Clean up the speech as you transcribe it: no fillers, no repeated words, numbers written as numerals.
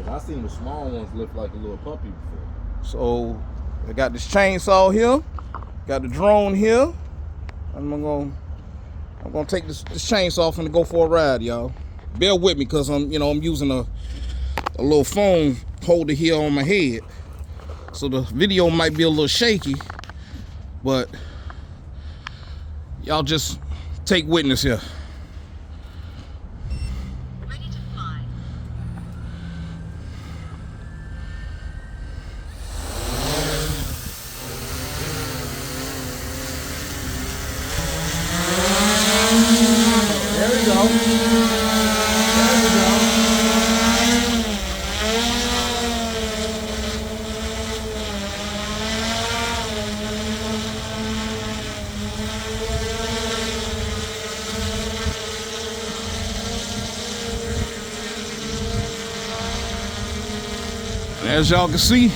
I seen the small ones lift like a little puppy before. So I got this chainsaw here, got the drone here. I'm gonna take this chainsaw off and go for a ride, y'all. Bear with me, cause I'm using a little phone holder here on my head, so the video might be a little shaky, but y'all just take witness here. Ready to fly. There we go. There we go. As y'all can see,